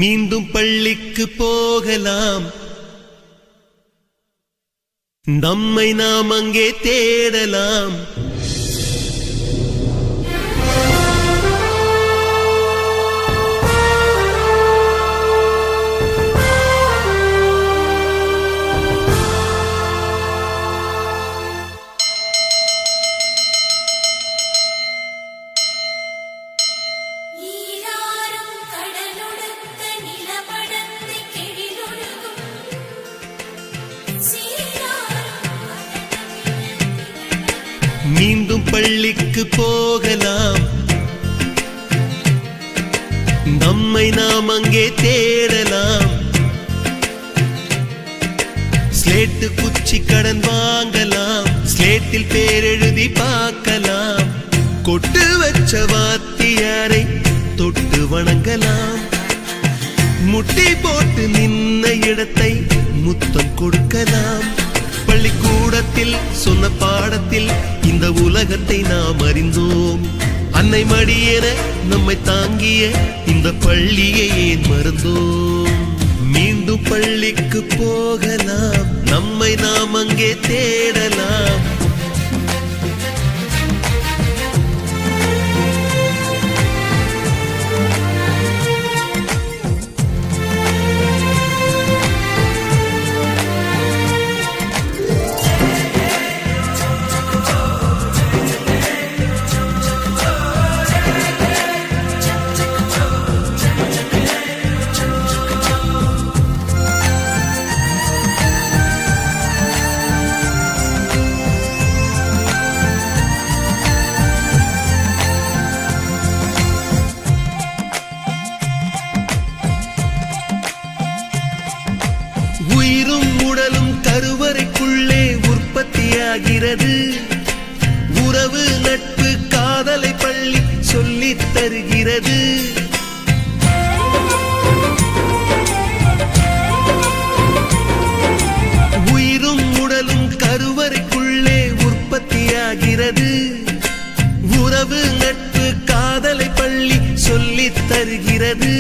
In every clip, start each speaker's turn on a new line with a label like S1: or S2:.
S1: மீண்டும் பள்ளிக்கு போகலாம், நம்மை நாம் அங்கே தேடலாம். மீண்டும் பள்ளிக்கு போகலாம், நம்மை நாம் அங்கே தேடலாம். ஸ்லேட்டு குச்சி கடன் வாங்கலாம், ஸ்லேட்டில் பேர் எழுதி பார்க்கலாம். கொட்டு வச்ச வாத்தியாரை தொட்டு வணங்கலாம், முட்டி போட்டு நின்ன இடத்தை முத்தம் கொடுக்கலாம். பள்ளிக்கூடத்தில் சொன்ன பாடத்தில் இந்த உலகத்தை நாம் அறிந்தோம். அன்னை மடியென நம்மை தாங்கிய இந்த பள்ளியை ஏன் மறந்தோம்? மீண்டும் பள்ளிக்கு போகலாம், நம்மை நாம் அங்கே தேடலாம். உயிரும் உடலும் கருவறைக்குள்ளே உற்பத்தியாகிறது. உறவு நட்பு காதலை பள்ளி சொல்லித் தருகிறது. உயிரும் உடலும் கருவறைக்குள்ளே உற்பத்தியாகிறது. உறவு நட்பு காதலை பள்ளி சொல்லித் தருகிறது.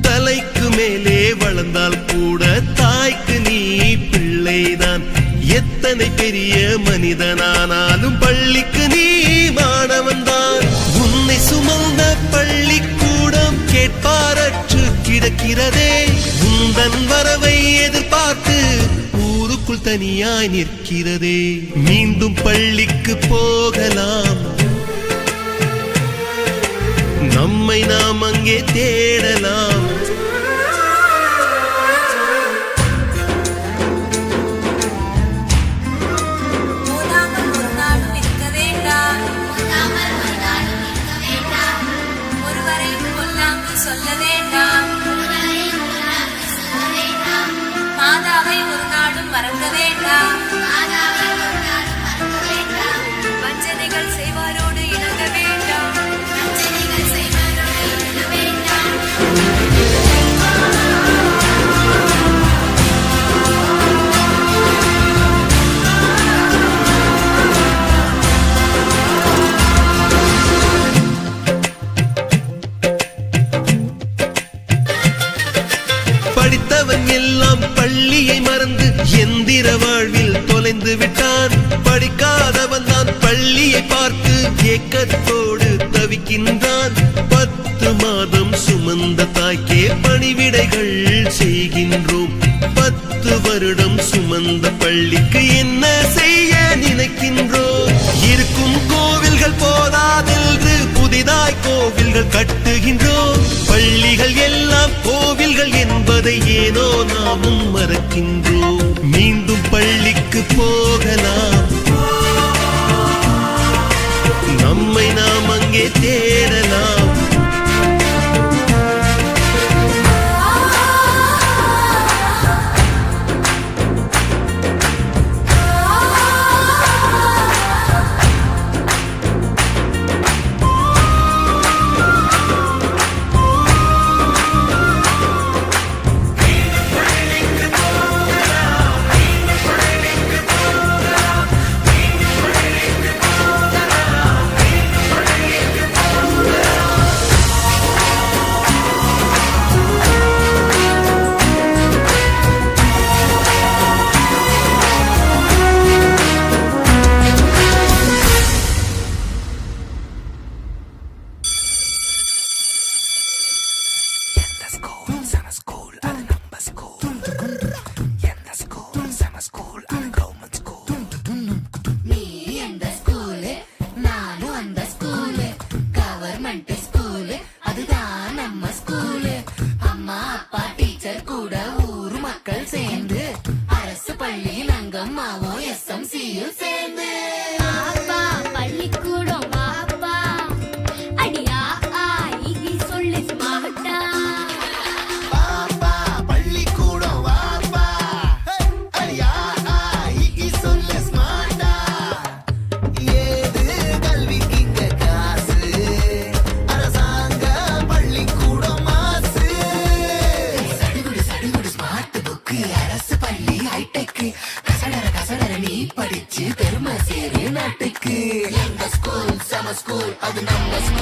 S1: தலைக்கு மேலே வளர்ந்தால் கூட தாய்க்கு நீ பிள்ளைதான். எத்தனை பெரிய மனிதனானாலும் பள்ளிக்கு நீ மாணவன்தான். உன்னை சுமந்த பள்ளிக்கூடம் கேட்பாரற்று கிடக்கிறதே. உந்தன் வரவை எதிர்பார்த்து ஊருக்குள் தனியாய் நிற்கிறதே. மீண்டும் பள்ளிக்கு போகலாம், நம்மை நாம் அங்கே தேடலாம்.
S2: சொல்ல வேண்டாம், மாதாவை ஒரு நாளும் மறக்க வேண்டாம். வஞ்சனைகள் செய்வாரோடு இணங்க வேண்டாம்.
S1: படித்தவன் எல்லாம் பள்ளியை மறந்து எந்திர வாழ்வில் தொலைந்து விட்டான். படிக்காதவன் தான் பள்ளியை பார்த்து ஏக்கத்தோடு தவிக்கின்றான். 10 மாதம் சுமந்த தாய்க்கே பணிவிடைகள் செய்கின்றோம். 10 வருடம் சுமந்த பள்ளிக்கு என்ன செய்ய நினைக்கின்றோம்? இருக்கும் கோவில்கள் போதாதென்று புதிதாய் கோவில்கள் கட்டுகின்றோம். பள்ளிகள் எல்லாம் கோவில்கள் என்பதை ஏனோ நாமும் மறக்கின்றோம். மீண்டும் பள்ளிக்கு போகலாம், நம்மை நாம் அங்கே தேடலாம்.
S3: கசடர நீ படிச்சு பெருமை சேரு நாட்டுக்கு. எங்க ஸ்கூல் சம ஸ்கூல், அது நம்ம ஸ்கூல்.